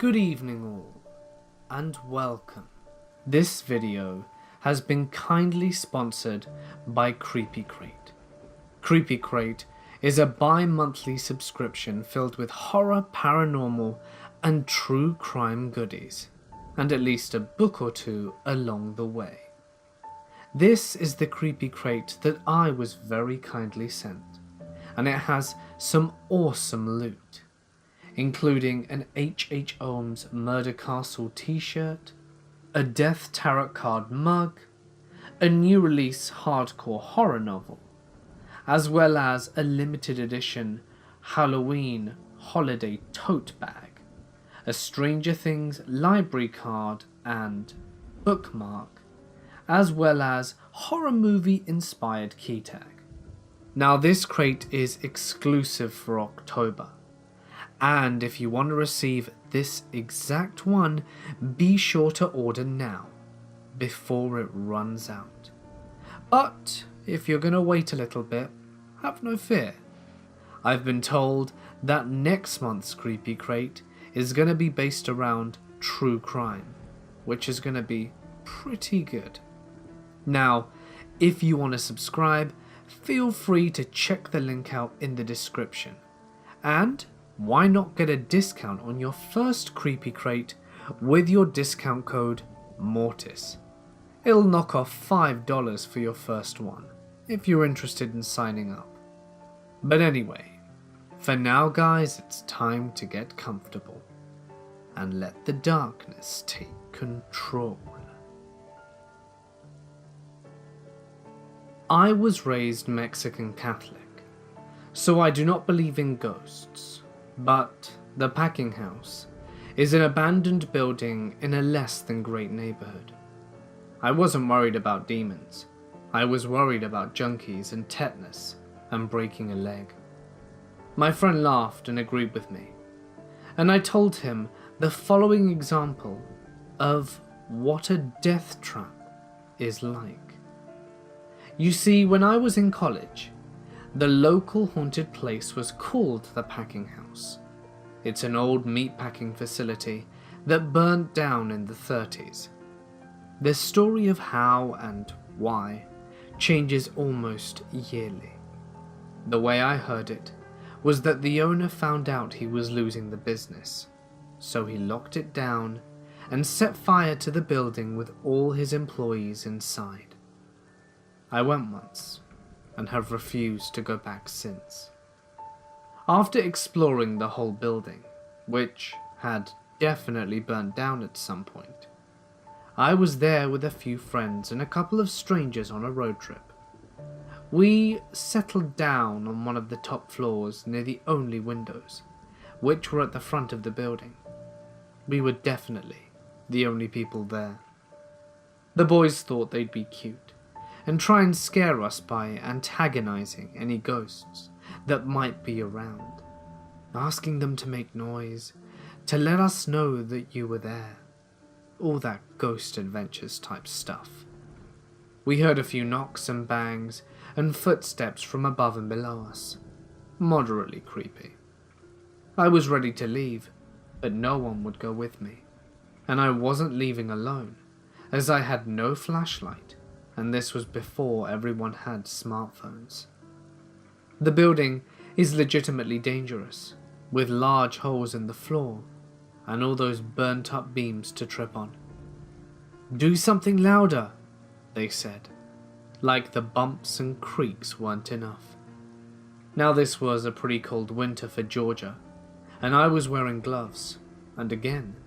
Good evening all, and welcome. This video has been kindly sponsored by Creepy Crate. Creepy Crate is a bi-monthly subscription filled with horror, paranormal, and true crime goodies, and at least a book or two along the way. This is the Creepy Crate that I was very kindly sent, and it has some awesome loot, including an H.H. Holmes Murder Castle t-shirt, a Death Tarot card mug, a new release hardcore horror novel, as well as a limited edition Halloween holiday tote bag, a Stranger Things library card and bookmark, as well as horror movie inspired key tag. Now this crate is exclusive for October, and if you want to receive this exact one, be sure to order now, before it runs out. But if you're going to wait a little bit, have no fear. I've been told that next month's Creepy Crate is going to be based around true crime, which is going to be pretty good. Now, if you want to subscribe, feel free to check the link out in the description. And why not get a discount on your first Creepy Crate with your discount code MORTIS? It'll knock off $5 for your first one, if you're interested in signing up. But anyway, for now guys, it's time to get comfortable and let the darkness take control. I was raised Mexican Catholic, so I do not believe in ghosts, but the packing house is an abandoned building in a less than great neighborhood. I wasn't worried about demons, I was worried about junkies and tetanus and breaking a leg. My friend laughed and agreed with me, and I told him the following example of what a death trap is like. You see, when I was in college, the local haunted place was called the Packing House. It's an old meatpacking facility that burnt down in the 30s. The story of how and why changes almost yearly. The way I heard it was that the owner found out he was losing the business, so he locked it down and set fire to the building with all his employees inside. I went once, and have refused to go back since. After exploring the whole building, which had definitely burnt down at some point, I was there with a few friends and a couple of strangers on a road trip. We settled down on one of the top floors near the only windows, which were at the front of the building. We were definitely the only people there. The boys thought they'd be cute and try and scare us by antagonizing any ghosts that might be around, asking them to make noise, to let us know that you were there. All that ghost adventures type stuff. We heard a few knocks and bangs and footsteps from above and below us. Moderately creepy. I was ready to leave, but no one would go with me. And I wasn't leaving alone, as I had no flashlight, and this was before everyone had smartphones. The building is legitimately dangerous, with large holes in the floor and all those burnt up beams to trip on. "Do something louder," they said, like the bumps and creaks weren't enough. Now this was a pretty cold winter for Georgia, and I was wearing gloves, and again,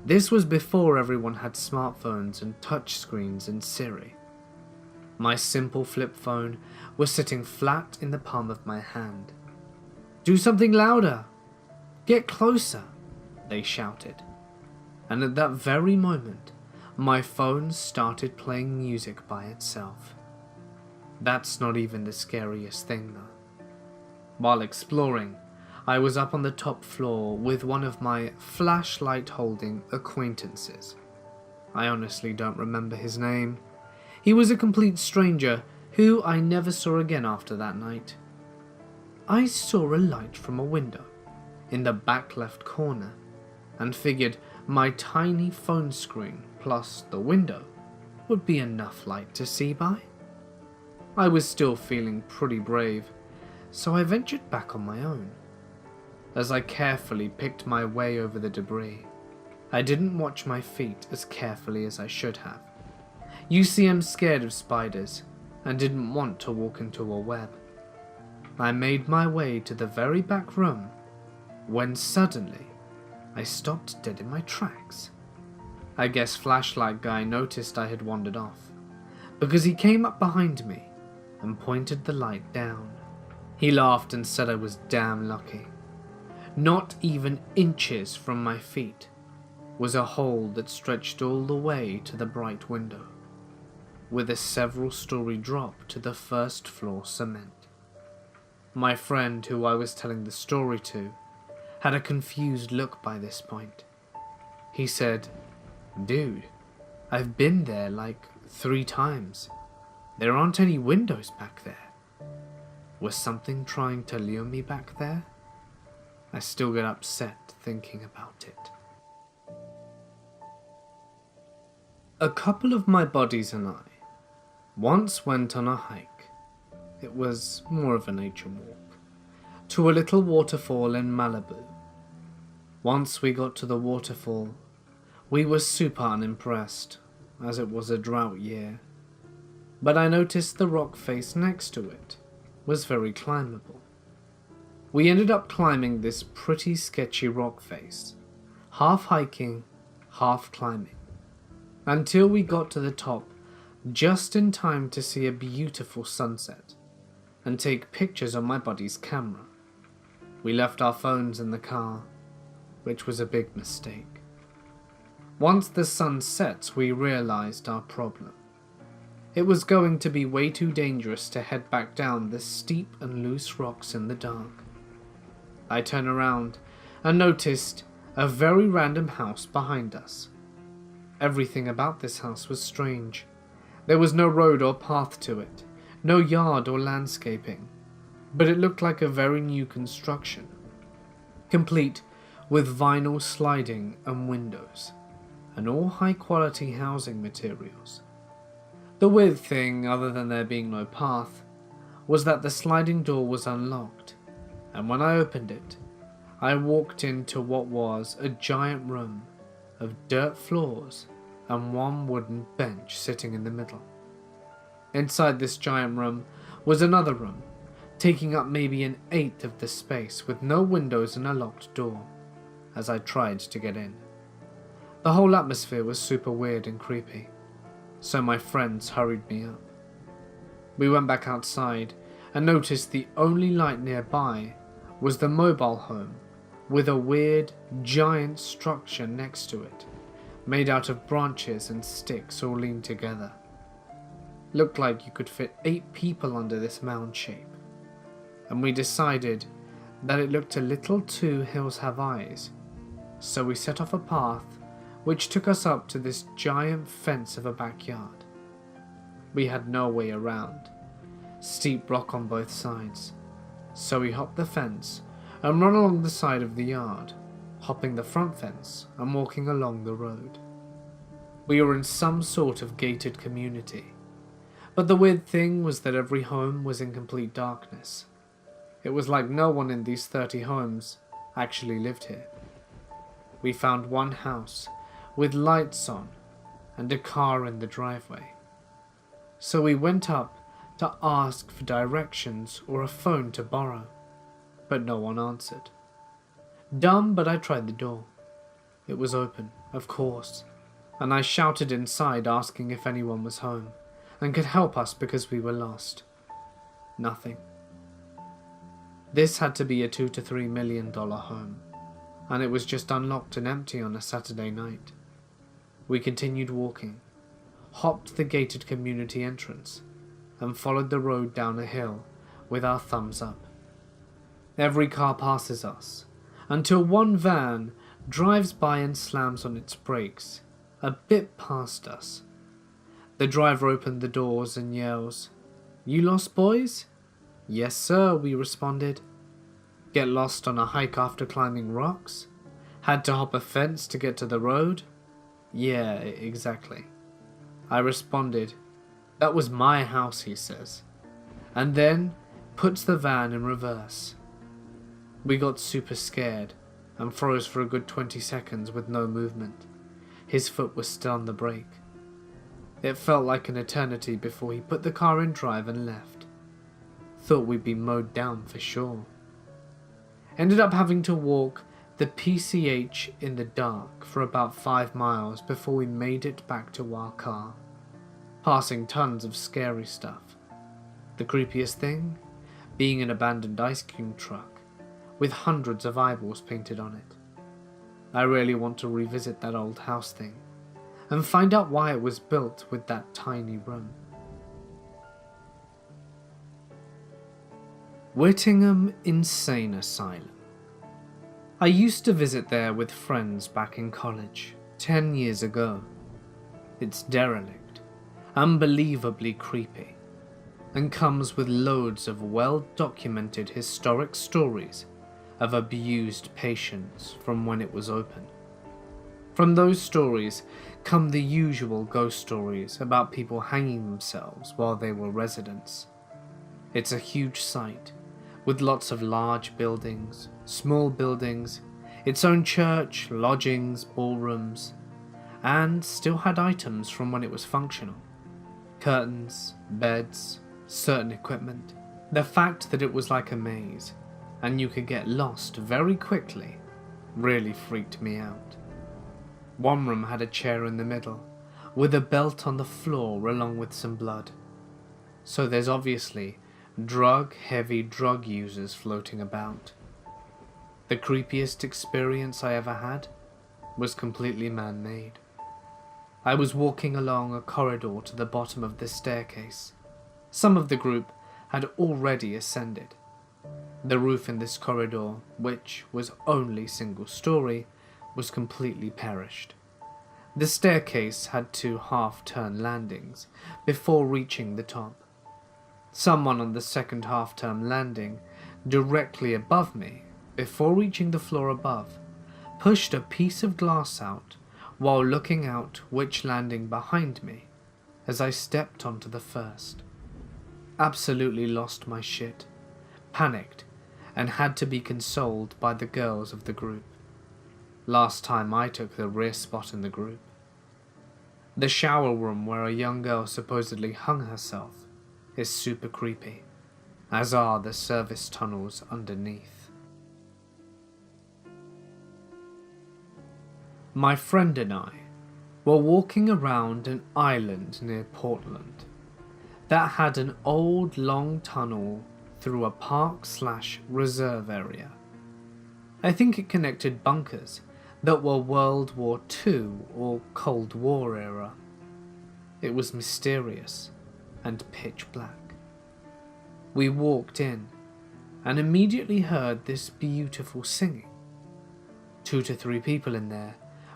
this was before everyone had smartphones and touchscreens and Siri. My simple flip phone was sitting flat in the palm of my hand. "Do something louder! Get closer!" they shouted. And at that very moment, my phone started playing music by itself. That's not even the scariest thing though. While exploring, I was up on the top floor with one of my flashlight holding acquaintances. I honestly don't remember his name. He was a complete stranger who I never saw again after that night. I saw a light from a window in the back left corner and figured my tiny phone screen plus the window would be enough light to see by. I was still feeling pretty brave, so I ventured back on my own. As I carefully picked my way over the debris, I didn't watch my feet as carefully as I should have. You see, I'm scared of spiders and didn't want to walk into a web. I made my way to the very back room when suddenly I stopped dead in my tracks. I guess flashlight guy noticed I had wandered off, because he came up behind me and pointed the light down. He laughed and said I was damn lucky. Not even inches from my feet was a hole that stretched all the way to the bright window, with a several-story drop to the first floor cement. My friend, who I was telling the story to, had a confused look by this point. He said, "Dude, I've been there like 3 times. There aren't any windows back there." Was something trying to lure me back there? I still get upset thinking about it. A couple of my buddies and I once went on a hike. It was more of a nature walk, to a little waterfall in Malibu. Once we got to the waterfall, we were super unimpressed, as it was a drought year. But I noticed the rock face next to it was very climbable. We ended up climbing this pretty sketchy rock face, half hiking, half climbing, until we got to the top just in time to see a beautiful sunset and take pictures on my buddy's camera. We left our phones in the car, which was a big mistake. Once the sun set, we realized our problem. It was going to be way too dangerous to head back down the steep and loose rocks in the dark. I turned around and noticed a very random house behind us. Everything about this house was strange. There was no road or path to it, no yard or landscaping, but it looked like a very new construction, complete with vinyl sliding and windows, and all high-quality housing materials. The weird thing, other than there being no path, was that the sliding door was unlocked, and when I opened it, I walked into what was a giant room of dirt floors and one wooden bench sitting in the middle. Inside this giant room was another room, taking up maybe 1/8 of the space with no windows and a locked door, as I tried to get in. The whole atmosphere was super weird and creepy, so my friends hurried me up. We went back outside and noticed the only light nearby was the mobile home with a weird, giant structure next to it, made out of branches and sticks all leaned together. Looked like you could fit 8 people under this mound shape, and we decided that it looked a little too hills have eyes, so we set off a path which took us up to this giant fence of a backyard. We had no way around, steep rock on both sides, so we hopped the fence and ran along the side of the yard, hopping the front fence and walking along the road. We were in some sort of gated community, but the weird thing was that every home was in complete darkness. It was like no one in these 30 homes actually lived here. We found one house with lights on and a car in the driveway, so we went up to ask for directions or a phone to borrow, but no one answered. Dumb, but I tried the door. It was open, of course, and I shouted inside asking if anyone was home and could help us because we were lost. Nothing. This had to be a $2 to $3 million home, and it was just unlocked and empty on a Saturday night. We continued walking, hopped the gated community entrance, and followed the road down a hill with our thumbs up. Every car passes us, until one van drives by and slams on its brakes, a bit past us. The driver opened the doors and yells, "You lost, boys?" "Yes, sir," we responded. "Get lost on a hike after climbing rocks? Had to hop a fence to get to the road? Yeah, exactly. I responded, "That was my house," he says, and then puts the van in reverse. We got super scared and froze for a good 20 seconds with no movement. His foot was still on the brake. It felt like an eternity before he put the car in drive and left. Thought we'd be mowed down for sure. Ended up having to walk the PCH in the dark for about 5 miles before we made it back to our car, passing tons of scary stuff. The creepiest thing being an abandoned ice cream truck with hundreds of eyeballs painted on it. I really want to revisit that old house thing and find out why it was built with that tiny room. Whittingham Insane Asylum. I used to visit there with friends back in college, 10 years ago. It's derelict, unbelievably creepy, and comes with loads of well-documented historic stories of abused patients from when it was open. From those stories come the usual ghost stories about people hanging themselves while they were residents. It's a huge site, with lots of large buildings, small buildings, its own church, lodgings, ballrooms, and still had items from when it was functional. Curtains, beds, certain equipment. The fact that it was like a maze, and you could get lost very quickly, really freaked me out. One room had a chair in the middle, with a belt on the floor along with some blood. So there's obviously heavy drug users floating about. The creepiest experience I ever had was completely man-made. I was walking along a corridor to the bottom of the staircase. Some of the group had already ascended. The roof in this corridor, which was only single story, was completely perished. The staircase had 2 half-turn landings before reaching the top. Someone on the second half-turn landing, directly above me, before reaching the floor above, pushed a piece of glass out while looking out which landing behind me as I stepped onto the first. Absolutely lost my shit, panicked, and had to be consoled by the girls of the group. Last time I took the rear spot in the group. The shower room where a young girl supposedly hung herself is super creepy, as are the service tunnels underneath. My friend and I were walking around an island near Portland that had an old long tunnel through a park/reserve area. I think it connected bunkers that were World War II or Cold War era. It was mysterious and pitch black. We walked in and immediately heard this beautiful singing. 2 to 3 people in there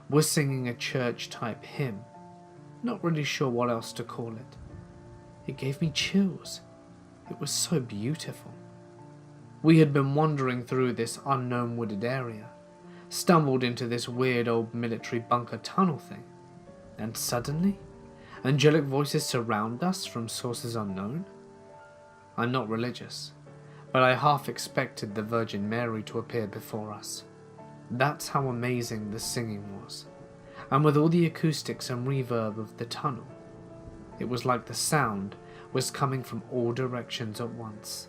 were singing a church-type hymn. Not really sure what else to call it. It gave me chills. It was so beautiful. We had been wandering through this unknown wooded area, stumbled into this weird old military bunker tunnel thing, and suddenly, angelic voices surround us from sources unknown. I'm not religious, but I half expected the Virgin Mary to appear before us. That's how amazing the singing was, and with all the acoustics and reverb of the tunnel, it was like the sound was coming from all directions at once.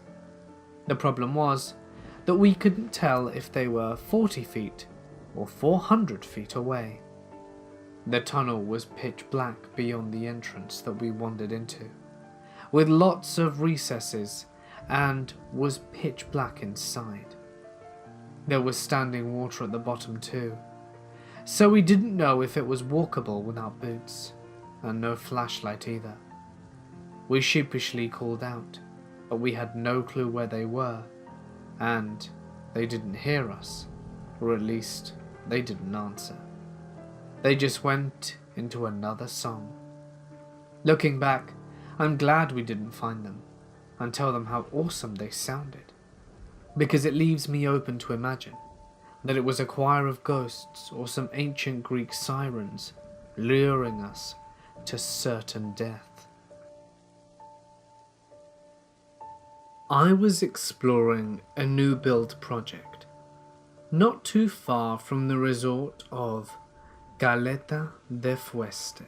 The problem was that we couldn't tell if they were 40 feet or 400 feet away. The tunnel was pitch black beyond the entrance that we wandered into, with lots of recesses, and was pitch black inside. There was standing water at the bottom too, so we didn't know if it was walkable without boots, and no flashlight either. We sheepishly called out, but we had no clue where they were, and they didn't hear us, or at least they didn't answer. They just went into another song. Looking back, I'm glad we didn't find them and tell them how awesome they sounded, because it leaves me open to imagine that it was a choir of ghosts or some ancient Greek sirens luring us to certain death. I was exploring a new build project, not too far from the resort of Caleta de Fueste.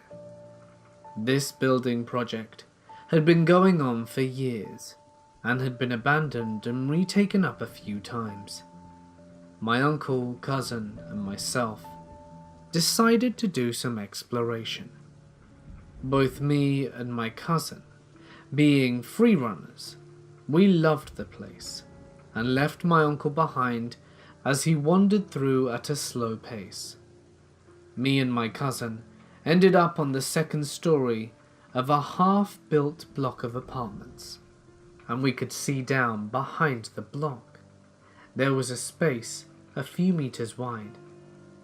This building project had been going on for years and had been abandoned and retaken up a few times. My uncle, cousin, and myself decided to do some exploration. Both me and my cousin, being free runners, we loved the place and left my uncle behind as he wandered through at a slow pace. Me and my cousin ended up on the second story of a half-built block of apartments, and we could see down behind the block. There was a space a few meters wide,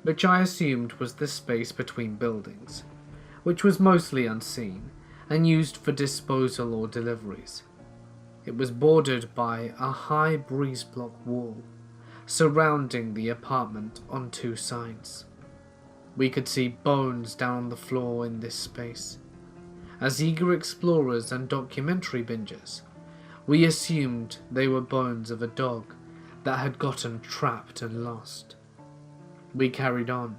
which I assumed was the space between buildings, which was mostly unseen and used for disposal or deliveries. It was bordered by a high breeze block wall, surrounding the apartment on two sides. We could see bones down on the floor in this space. As eager explorers and documentary bingers, we assumed they were bones of a dog that had gotten trapped and lost. We carried on,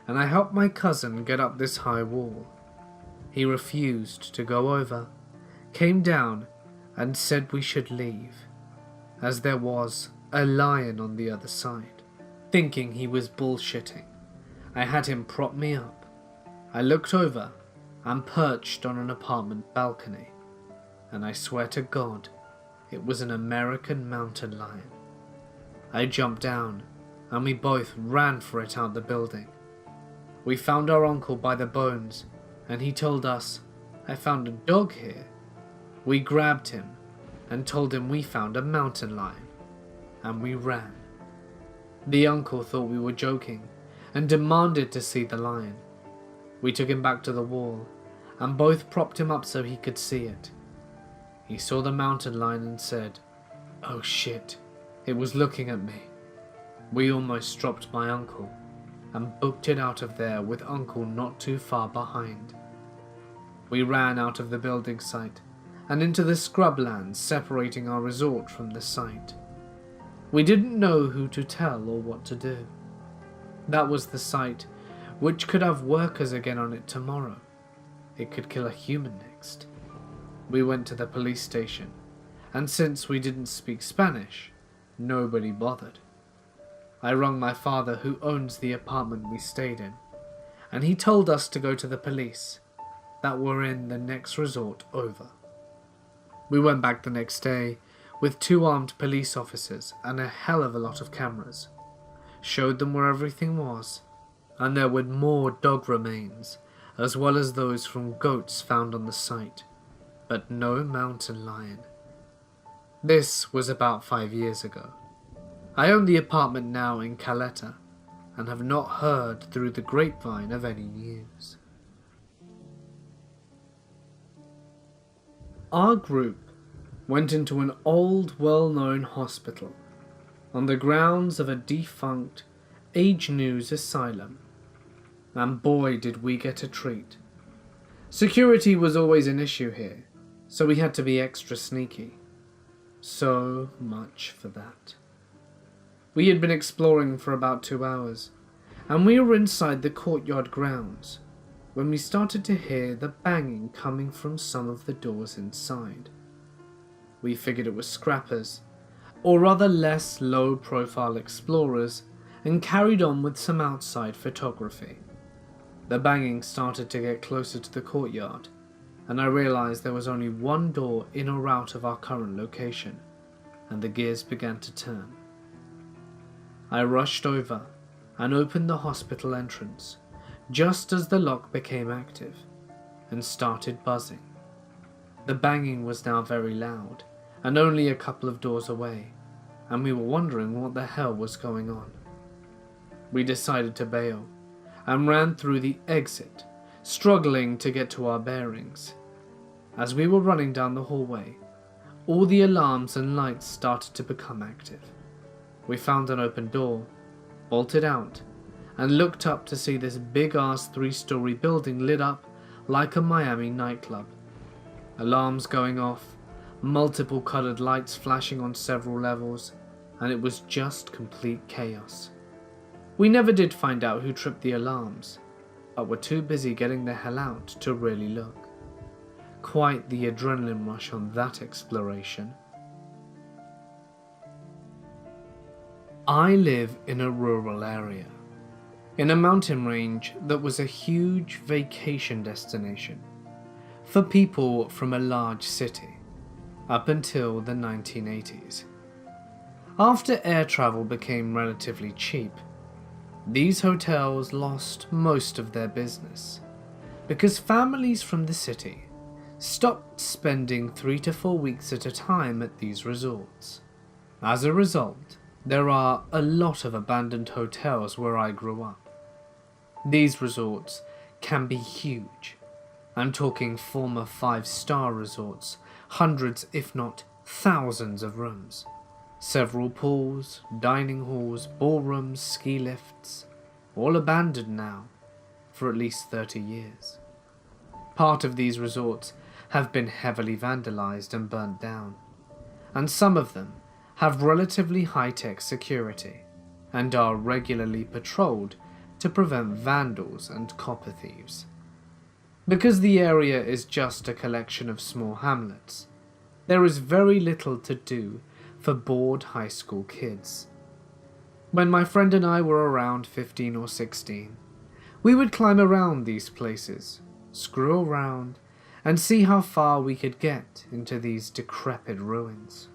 and I helped my cousin get up this high wall. He refused to go over, came down, and said we should leave, as there was a lion on the other side. Thinking he was bullshitting, I had him prop me up. I looked over and perched on an apartment balcony, and I swear to God, it was an American mountain lion. I jumped down, and we both ran for it out the building. We found our uncle by the bones, and he told us, "I found a dog here." We grabbed him and told him we found a mountain lion, and we ran. The uncle thought we were joking and demanded to see the lion. We took him back to the wall and both propped him up so he could see it. He saw the mountain lion and said, "Oh shit, it was looking at me." We almost dropped my uncle and booked it out of there with uncle not too far behind. We ran out of the building site and into the scrublands separating our resort from the site. We didn't know who to tell or what to do. That was the site which could have workers again on it tomorrow. It could kill a human next. We went to the police station, and since we didn't speak Spanish, nobody bothered. I rang my father, who owns the apartment we stayed in, and he told us to go to the police that were in the next resort over. We went back the next day with 2 armed police officers and a hell of a lot of cameras, showed them where everything was, and there were more dog remains, as well as those from goats found on the site, but no mountain lion. This was about 5 years ago. I own the apartment now in Caleta, and have not heard through the grapevine of any news. Our group went into an old, well-known hospital on the grounds of a defunct Age News asylum, and boy did we get a treat. Security was always an issue here, so we had to be extra sneaky. So much for that. We had been exploring for about 2 hours, and we were inside the courtyard grounds when we started to hear the banging coming from some of the doors inside. We figured it was scrappers, or other less low-profile explorers, and carried on with some outside photography. The banging started to get closer to the courtyard, and I realized there was only one door in or out of our current location, and the gears began to turn. I rushed over and opened the hospital entrance just as the lock became active and started buzzing. The banging was now very loud and only a couple of doors away, and we were wondering what the hell was going on. We decided to bail and ran through the exit, struggling to get to our bearings. As we were running down the hallway, all the alarms and lights started to become active. We found an open door bolted out, and looked up to see this big-ass 3-story building lit up like a Miami nightclub. Alarms going off, multiple colored lights flashing on several levels, and it was just complete chaos. We never did find out who tripped the alarms, but were too busy getting the hell out to really look. Quite the adrenaline rush on that exploration. I live in a rural area, in a mountain range that was a huge vacation destination for people from a large city up until the 1980s. After air travel became relatively cheap, these hotels lost most of their business because families from the city stopped spending 3 to 4 weeks at a time at these resorts. As a result, there are a lot of abandoned hotels where I grew up. These resorts can be huge. I'm talking former 5-star resorts, hundreds if not thousands of rooms. Several pools, dining halls, ballrooms, ski lifts, all abandoned now for at least 30 years. Part of these resorts have been heavily vandalized and burnt down, and some of them have relatively high-tech security and are regularly patrolled to prevent vandals and copper thieves. Because the area is just a collection of small hamlets, there is very little to do for bored high school kids. When my friend and I were around 15 or 16, we would climb around these places, screw around, and see how far we could get into these decrepit ruins.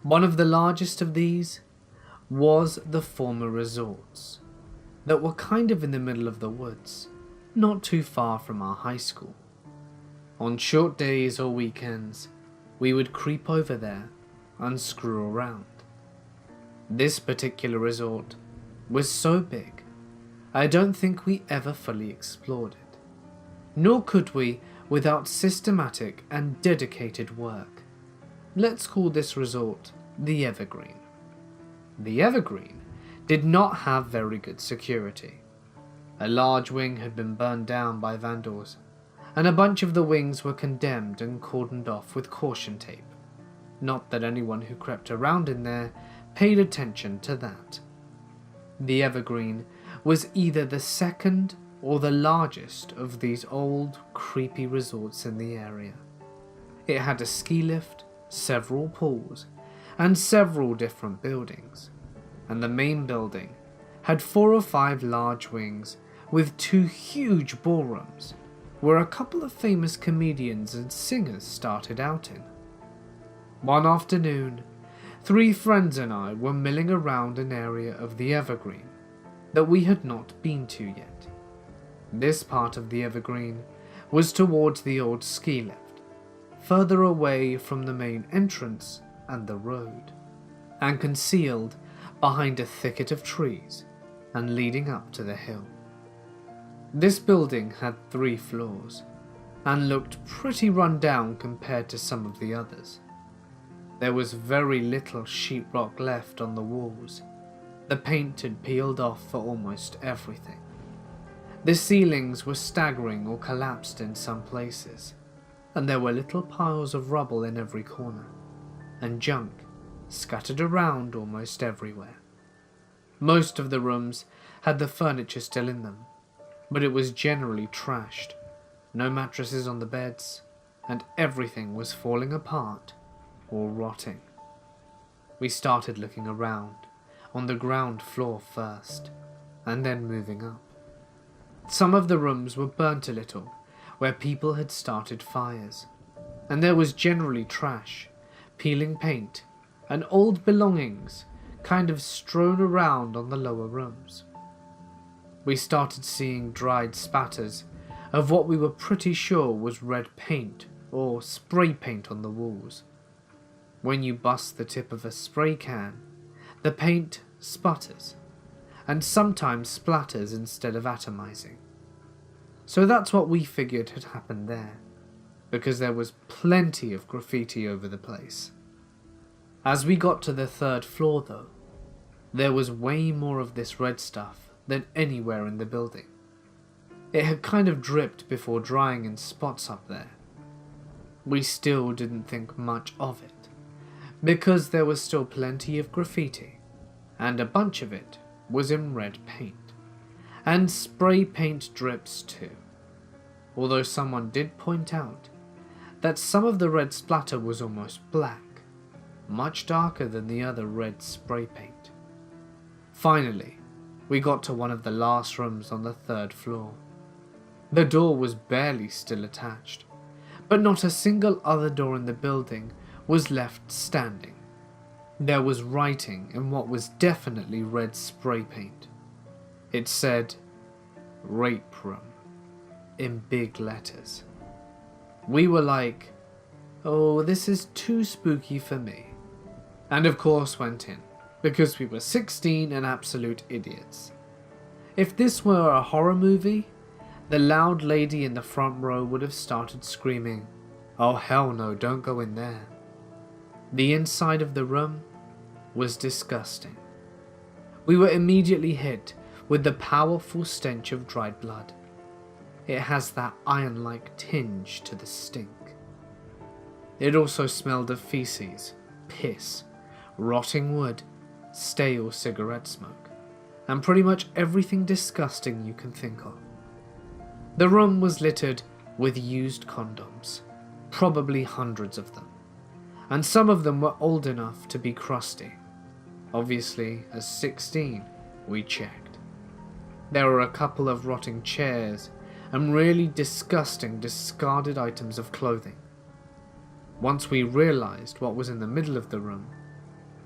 One of the largest of these was the former resorts that were kind of in the middle of the woods, not too far from our high school. On short days or weekends, we would creep over there and screw around. This particular resort was so big, I don't think we ever fully explored it. Nor could we without systematic and dedicated work. Let's call this resort the Evergreen. The Evergreen did not have very good security. A large wing had been burned down by vandals, and a bunch of the wings were condemned and cordoned off with caution tape. Not that anyone who crept around in there paid attention to that. The Evergreen was either the second or the largest of these old, creepy resorts in the area. It had a ski lift, several pools, and several different buildings, and the main building had 4 or 5 large wings with 2 huge ballrooms, where a couple of famous comedians and singers started out in. One afternoon, 3 friends and I were milling around an area of the Evergreen that we had not been to yet. This part of the Evergreen was towards the old ski lift, further away from the main entrance and the road, and concealed behind a thicket of trees and leading up to the hill. This building had 3 floors and looked pretty run down compared to some of the others. There was very little sheetrock left on the walls. The paint had peeled off for almost everything. The ceilings were staggering or collapsed in some places, and there were little piles of rubble in every corner, and junk scattered around almost everywhere. Most of the rooms had the furniture still in them, but it was generally trashed, no mattresses on the beds, and everything was falling apart or rotting. We started looking around, on the ground floor first, and then moving up. Some of the rooms were burnt a little, where people had started fires, and there was generally trash, peeling paint, and old belongings kind of strewn around on the lower rooms. We started seeing dried spatters of what we were pretty sure was red paint or spray paint on the walls. When you bust the tip of a spray can, the paint sputters, and sometimes splatters instead of atomizing. So that's what we figured had happened there, because there was plenty of graffiti over the place. As we got to the 3rd floor though, there was way more of this red stuff than anywhere in the building. It had kind of dripped before drying in spots up there. We still didn't think much of it, because there was still plenty of graffiti, and a bunch of it was in red paint, and spray paint drips too. Although someone did point out that some of the red splatter was almost black, much darker than the other red spray paint. Finally, we got to one of the last rooms on the 3rd floor. The door was barely still attached, but not a single other door in the building was left standing. There was writing in what was definitely red spray paint. It said, "Rape Room," in big letters. We were like, oh, this is too spooky for me. And of course went in, because we were 16 and absolute idiots. If this were a horror movie, the loud lady in the front row would have started screaming, "Oh hell no, don't go in there." The inside of the room was disgusting. We were immediately hit with the powerful stench of dried blood. It has that iron-like tinge to the stink. It also smelled of feces, piss, rotting wood, stale cigarette smoke, and pretty much everything disgusting you can think of. The room was littered with used condoms, probably hundreds of them, and some of them were old enough to be crusty. Obviously, as 16, we checked. There were a couple of rotting chairs and really disgusting discarded items of clothing. Once we realized what was in the middle of the room,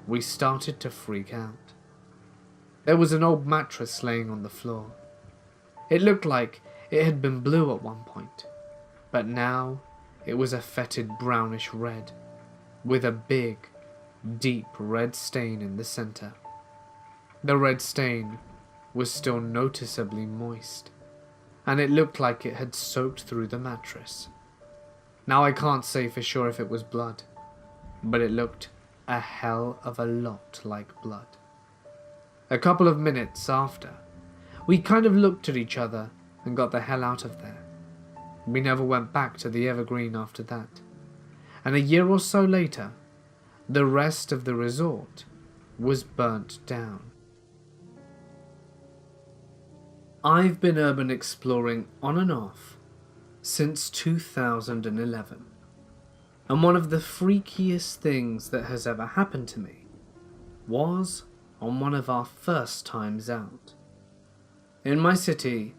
we started to freak out. There was an old mattress laying on the floor. It looked like it had been blue at one point, but now it was a fetid brownish red, with a big, deep red stain in the center. The red stain was still noticeably moist, and it looked like it had soaked through the mattress. Now I can't say for sure if it was blood, but it looked a hell of a lot like blood. A couple of minutes after, we kind of looked at each other and got the hell out of there. We never went back to the Evergreen after that, and a year or so later, the rest of the resort was burnt down. I've been urban exploring on and off since 2011, and one of the freakiest things that has ever happened to me was on one of our first times out. In my city,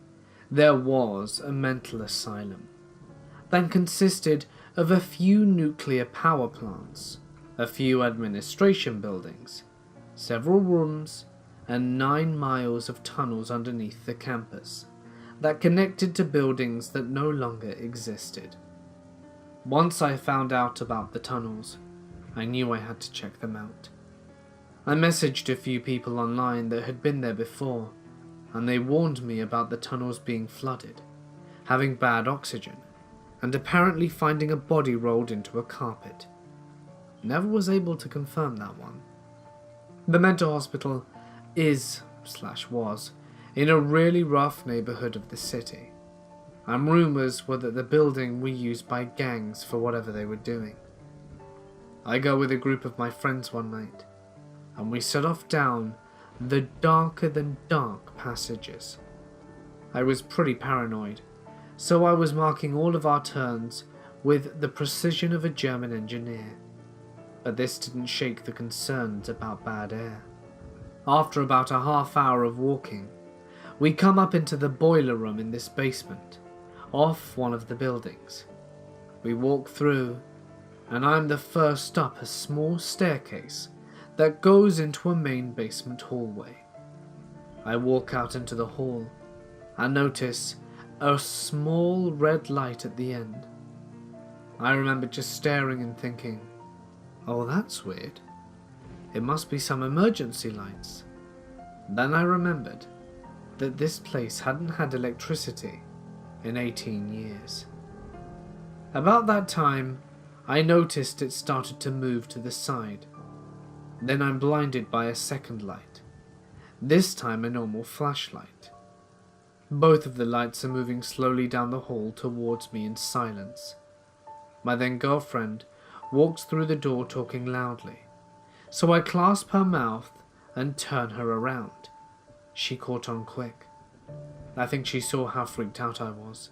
there was a mental asylum that consisted of a few nuclear power plants, a few administration buildings, several rooms, and 9 miles of tunnels underneath the campus that connected to buildings that no longer existed. Once I found out about the tunnels, I knew I had to check them out. I messaged a few people online that had been there before, and they warned me about the tunnels being flooded, having bad oxygen, and apparently finding a body rolled into a carpet. Never was able to confirm that one. The mental hospital was in a really rough neighborhood of the city, and rumors were that the building was used by gangs for whatever they were doing. I go with a group of my friends one night, and we set off down the darker than dark passages. I was pretty paranoid, so I was marking all of our turns with the precision of a German engineer, but this didn't shake the concerns about bad air. After about a half hour of walking, we come up into the boiler room in this basement, off one of the buildings. We walk through, and I'm the first up a small staircase that goes into a main basement hallway. I walk out into the hall and notice a small red light at the end. I remember just staring and thinking, oh, that's weird. It must be some emergency lights. Then I remembered that this place hadn't had electricity in 18 years. About that time, I noticed it started to move to the side. Then I'm blinded by a second light, this time a normal flashlight. Both of the lights are moving slowly down the hall towards me in silence. My then girlfriend walks through the door talking loudly, so I clasp her mouth and turn her around. She caught on quick. I think she saw how freaked out I was.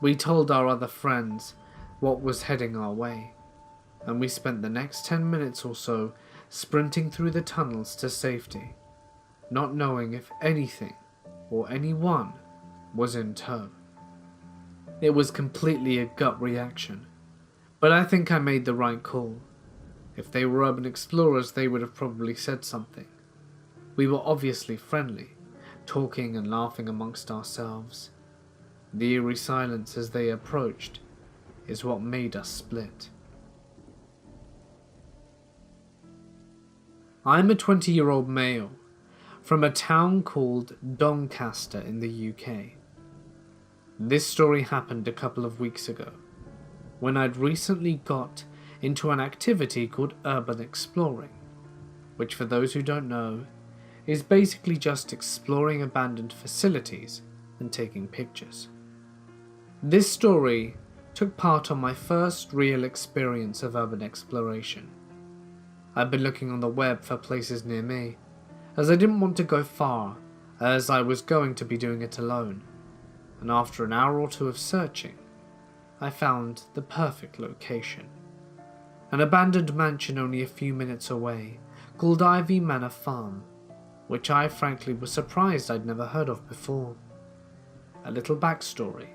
We told our other friends what was heading our way, and we spent the next 10 minutes or so sprinting through the tunnels to safety, not knowing if anything or anyone was in tow. It was completely a gut reaction, but I think I made the right call. If they were urban explorers, they would have probably said something. We were obviously friendly, talking and laughing amongst ourselves. The eerie silence as they approached is what made us split. I'm a 20-year-old male from a town called Doncaster in the UK. This story happened a couple of weeks ago, when I'd recently got into an activity called urban exploring, which for those who don't know, is basically just exploring abandoned facilities and taking pictures. This story took part on my first real experience of urban exploration. I'd been looking on the web for places near me, as I didn't want to go far, as I was going to be doing it alone, and after an hour or two of searching, I found the perfect location. An abandoned mansion only a few minutes away, called Ivy Manor Farm, which I frankly was surprised I'd never heard of before. A little backstory.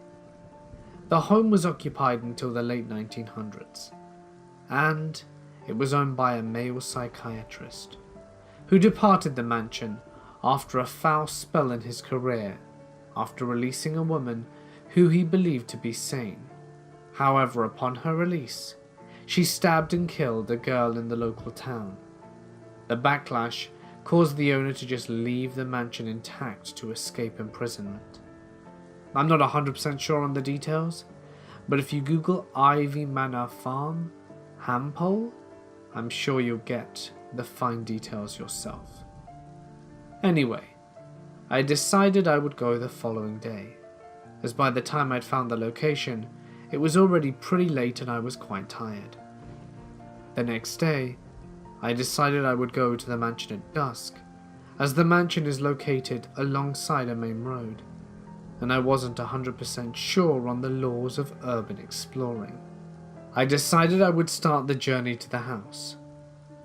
The home was occupied until the late 1900s, and it was owned by a male psychiatrist, who departed the mansion after a foul spell in his career after releasing a woman who he believed to be sane. However, upon her release, she stabbed and killed a girl in the local town. The backlash caused the owner to just leave the mansion intact to escape imprisonment. I'm not 100% sure on the details, but if you Google Ivy Manor Farm, Hampole, I'm sure you'll get the fine details yourself. Anyway, I decided I would go the following day, as by the time I'd found the location, it was already pretty late and I was quite tired. The next day, I decided I would go to the mansion at dusk, as the mansion is located alongside a main road, and I wasn't 100% sure on the laws of urban exploring. I decided I would start the journey to the house.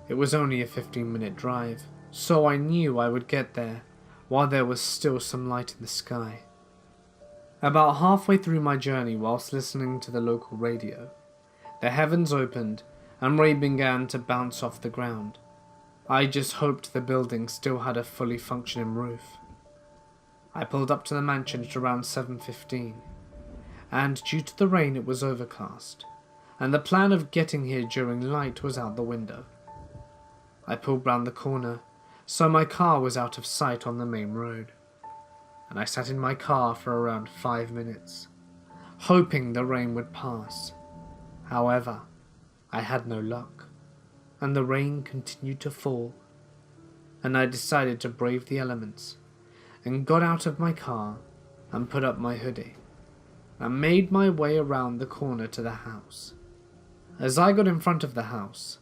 It was only a 15-minute drive, so I knew I would get there while there was still some light in the sky. About halfway through my journey, whilst listening to the local radio, the heavens opened and rain began to bounce off the ground. I just hoped the building still had a fully functioning roof. I pulled up to the mansion at around 7:15, and due to the rain it was overcast, and the plan of getting here during light was out the window. I pulled round the corner, so my car was out of sight on the main road, and I sat in my car for around 5 minutes, hoping the rain would pass. However, I had no luck, and the rain continued to fall, and I decided to brave the elements, and got out of my car and put up my hoodie, and made my way around the corner to the house. As I got in front of the house,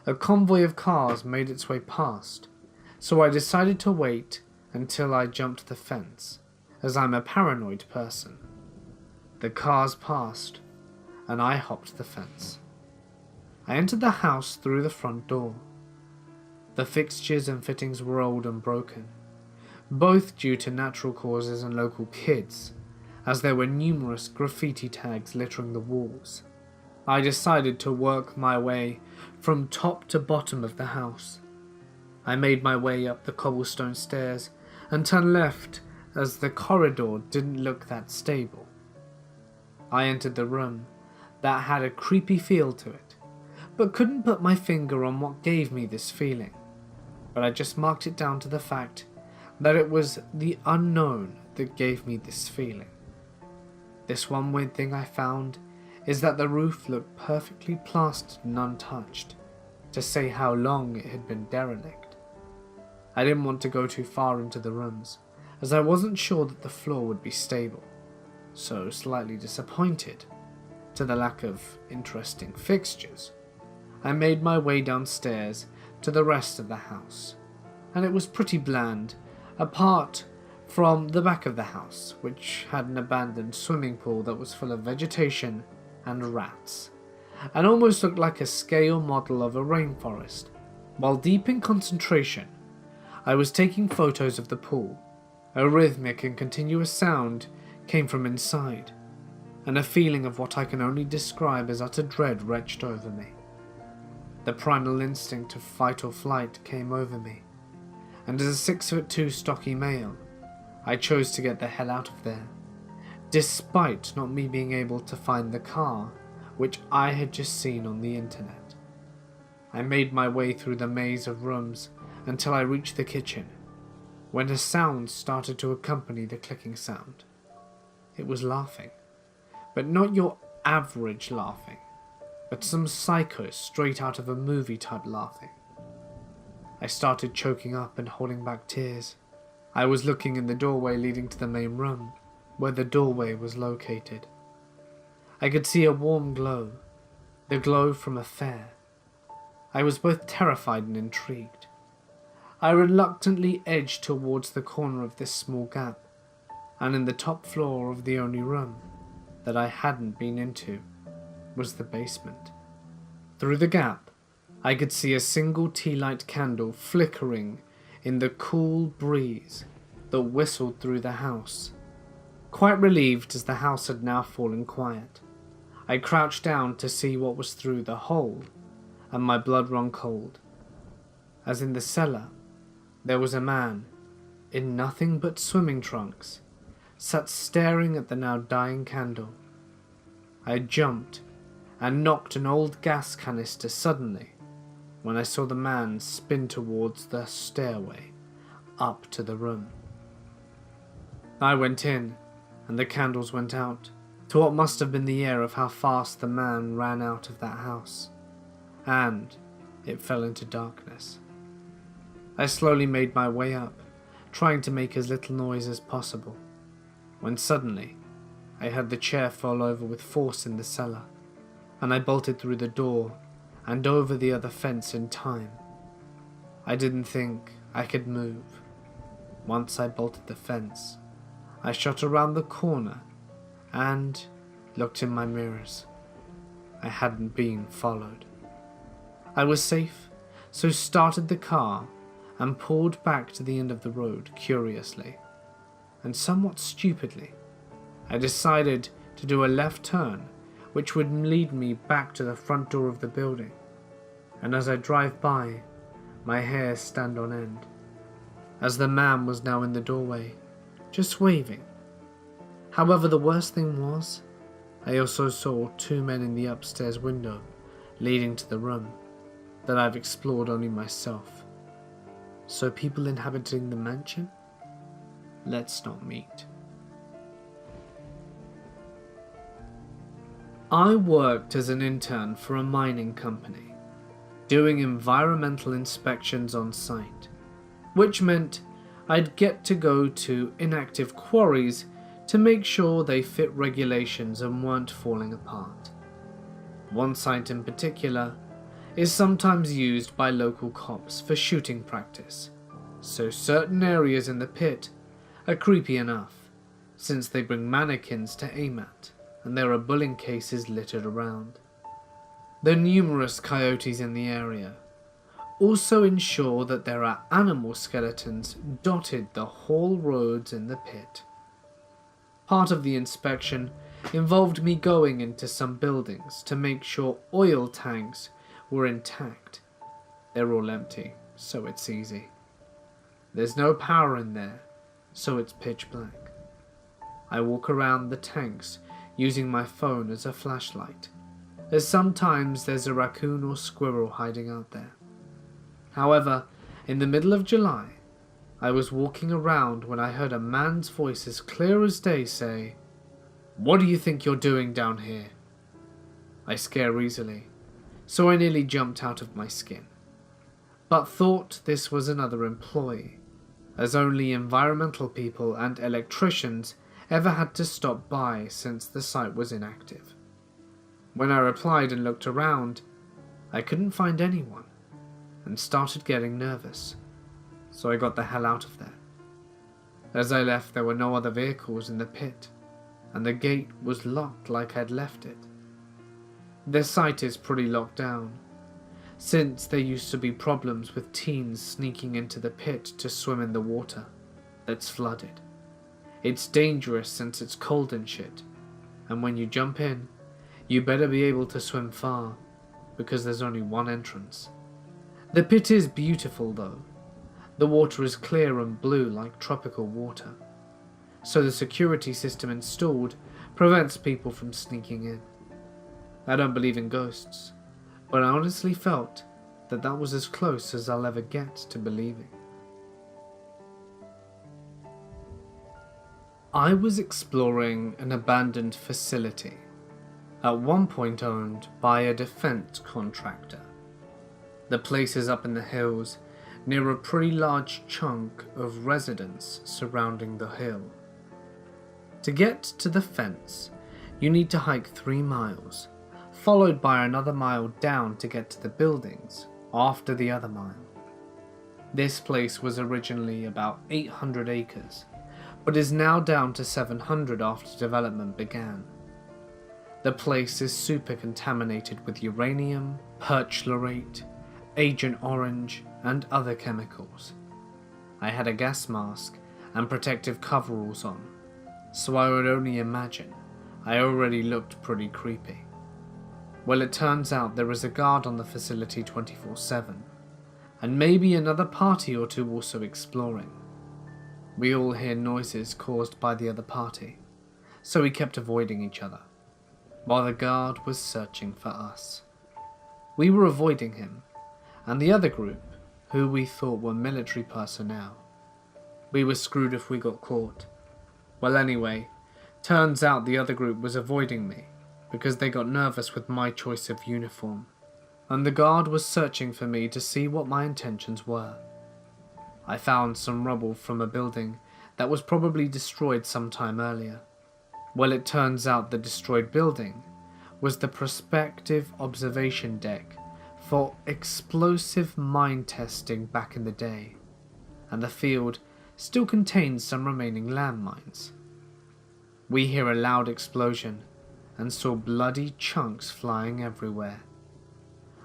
a convoy of cars made its way past, so I decided to wait until I jumped the fence, as I'm a paranoid person. The cars passed, and I hopped the fence. I entered the house through the front door. The fixtures and fittings were old and broken, both due to natural causes and local kids, as there were numerous graffiti tags littering the walls. I decided to work my way from top to bottom of the house. I made my way up the cobblestone stairs and turned left as the corridor didn't look that stable. I entered the room that had a creepy feel to it, but couldn't put my finger on what gave me this feeling. But I just marked it down to the fact that it was the unknown that gave me this feeling. This one weird thing I found is that the roof looked perfectly plastered and untouched, to say how long it had been derelict. I didn't want to go too far into the rooms, as I wasn't sure that the floor would be stable, so slightly disappointed to the lack of interesting fixtures, I made my way downstairs to the rest of the house, and it was pretty bland, apart from the back of the house, which had an abandoned swimming pool that was full of vegetation and rats, and almost looked like a scale model of a rainforest. While deep in concentration, I was taking photos of the pool. A rhythmic and continuous sound came from inside, and a feeling of what I can only describe as utter dread retched over me. The primal instinct of fight or flight came over me, and as a 6'2" stocky male, I chose to get the hell out of there, despite not me being able to find the car which I had just seen on the internet. I made my way through the maze of rooms until I reached the kitchen, when a sound started to accompany the clicking sound. It was laughing, but not your average laughing, but some psycho straight out of a movie type laughing. I started choking up and holding back tears. I was looking in the doorway leading to the main room, where the doorway was located. I could see a warm glow, the glow from a fair. I was both terrified and intrigued. I reluctantly edged towards the corner of this small gap, and in the top floor of the only room that I hadn't been into was the basement. Through the gap, I could see a single tea light candle flickering in the cool breeze that whistled through the house. Quite relieved as the house had now fallen quiet, I crouched down to see what was through the hole, and my blood ran cold, as in the cellar there was a man, in nothing but swimming trunks, sat staring at the now dying candle. I jumped and knocked an old gas canister suddenly when I saw the man spin towards the stairway up to the room. I went in, and the candles went out, to what must have been the air of how fast the man ran out of that house, and it fell into darkness. I slowly made my way up, trying to make as little noise as possible, when suddenly I heard the chair fall over with force in the cellar, and I bolted through the door and over the other fence in time. I didn't think I could move. Once I bolted the fence, I shot around the corner and looked in my mirrors. I hadn't been followed. I was safe, so started the car and pulled back to the end of the road curiously, and somewhat stupidly, I decided to do a left turn which would lead me back to the front door of the building, and as I drive by, my hair stand on end, as the man was now in the doorway, just waving. However, the worst thing was, I also saw two men in the upstairs window leading to the room that I've explored only myself. So people inhabiting the mansion? Let's not meet. I worked as an intern for a mining company, doing environmental inspections on site, which meant I'd get to go to inactive quarries to make sure they fit regulations and weren't falling apart. One site in particular is sometimes used by local cops for shooting practice, so certain areas in the pit are creepy enough, since they bring mannequins to aim at, and there are bullet cases littered around. The numerous coyotes in the area also ensure that there are animal skeletons dotted the haul roads in the pit. Part of the inspection involved me going into some buildings to make sure oil tanks were intact. They're all empty, so it's easy. There's no power in there, so it's pitch black. I walk around the tanks using my phone as a flashlight, as sometimes there's a raccoon or squirrel hiding out there. However, in the middle of July, I was walking around when I heard a man's voice as clear as day say, "What do you think you're doing down here?" I scare easily, so I nearly jumped out of my skin. but thought this was another employee, as only environmental people and electricians ever had to stop by since the site was inactive. When I replied and looked around, I couldn't find anyone and started getting nervous, so I got the hell out of there. As I left, there were no other vehicles in the pit, and the gate was locked like I'd left it. This site is pretty locked down, since there used to be problems with teens sneaking into the pit to swim in the water that's flooded. It's dangerous since it's cold and shit, and when you jump in, you better be able to swim far, because there's only one entrance. The pit is beautiful though. The water is clear and blue like tropical water, so the security system installed prevents people from sneaking in. I don't believe in ghosts, but I honestly felt that that was as close as I'll ever get to believing. I was exploring an abandoned facility, at one point owned by a defense contractor. The place is up in the hills, near a pretty large chunk of residence surrounding the hill. To get to the fence, you need to hike 3 miles, followed by another mile down to get to the buildings after the other mile. This place was originally about 800 acres, but is now down to 700 after development began. The place is super contaminated with uranium, perchlorate, Agent Orange, and other chemicals. I had a gas mask and protective coveralls on, so I would only imagine I already looked pretty creepy. Well, it turns out there is a guard on the facility 24/7, and maybe another party or two also exploring. We all hear noises caused by the other party, so we kept avoiding each other, while the guard was searching for us. We were avoiding him, and the other group, who we thought were military personnel. We were screwed if we got caught. Well, anyway, turns out the other group was avoiding me, because they got nervous with my choice of uniform, and the guard was searching for me to see what my intentions were. I found some rubble from a building that was probably destroyed sometime earlier. Well, it turns out the destroyed building was the prospective observation deck for explosive mine testing back in the day, and the field still contains some remaining landmines. We hear a loud explosion and saw bloody chunks flying everywhere.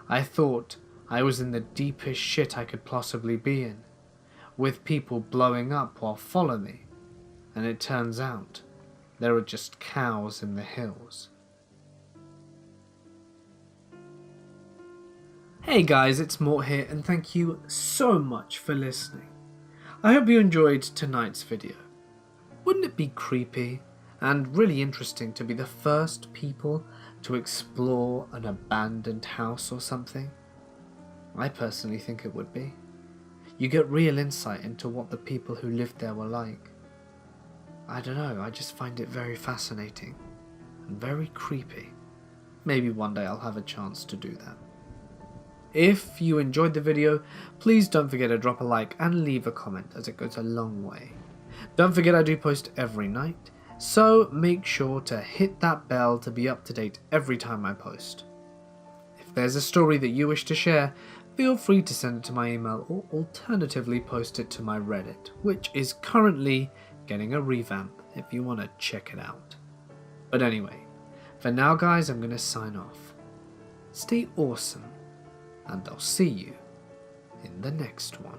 I thought I was in the deepest shit I could possibly be in, with people blowing up while following me, and it turns out there are just cows in the hills. Hey guys, it's Mort here, and thank you so much for listening. I hope you enjoyed tonight's video. Wouldn't it be creepy and really interesting to be the first people to explore an abandoned house or something? I personally think it would be. You get real insight into what the people who lived there were like. I don't know, I just find it very fascinating and very creepy. Maybe one day I'll have a chance to do that. If you enjoyed the video, please don't forget to drop a like and leave a comment, as it goes a long way. Don't forget I do post every night, so make sure to hit that bell to be up to date every time I post. If there's a story that you wish to share, feel free to send it to my email or alternatively post it to my Reddit, which is currently getting a revamp if you want to check it out. But anyway, for now guys, I'm going to sign off. Stay awesome, and I'll see you in the next one.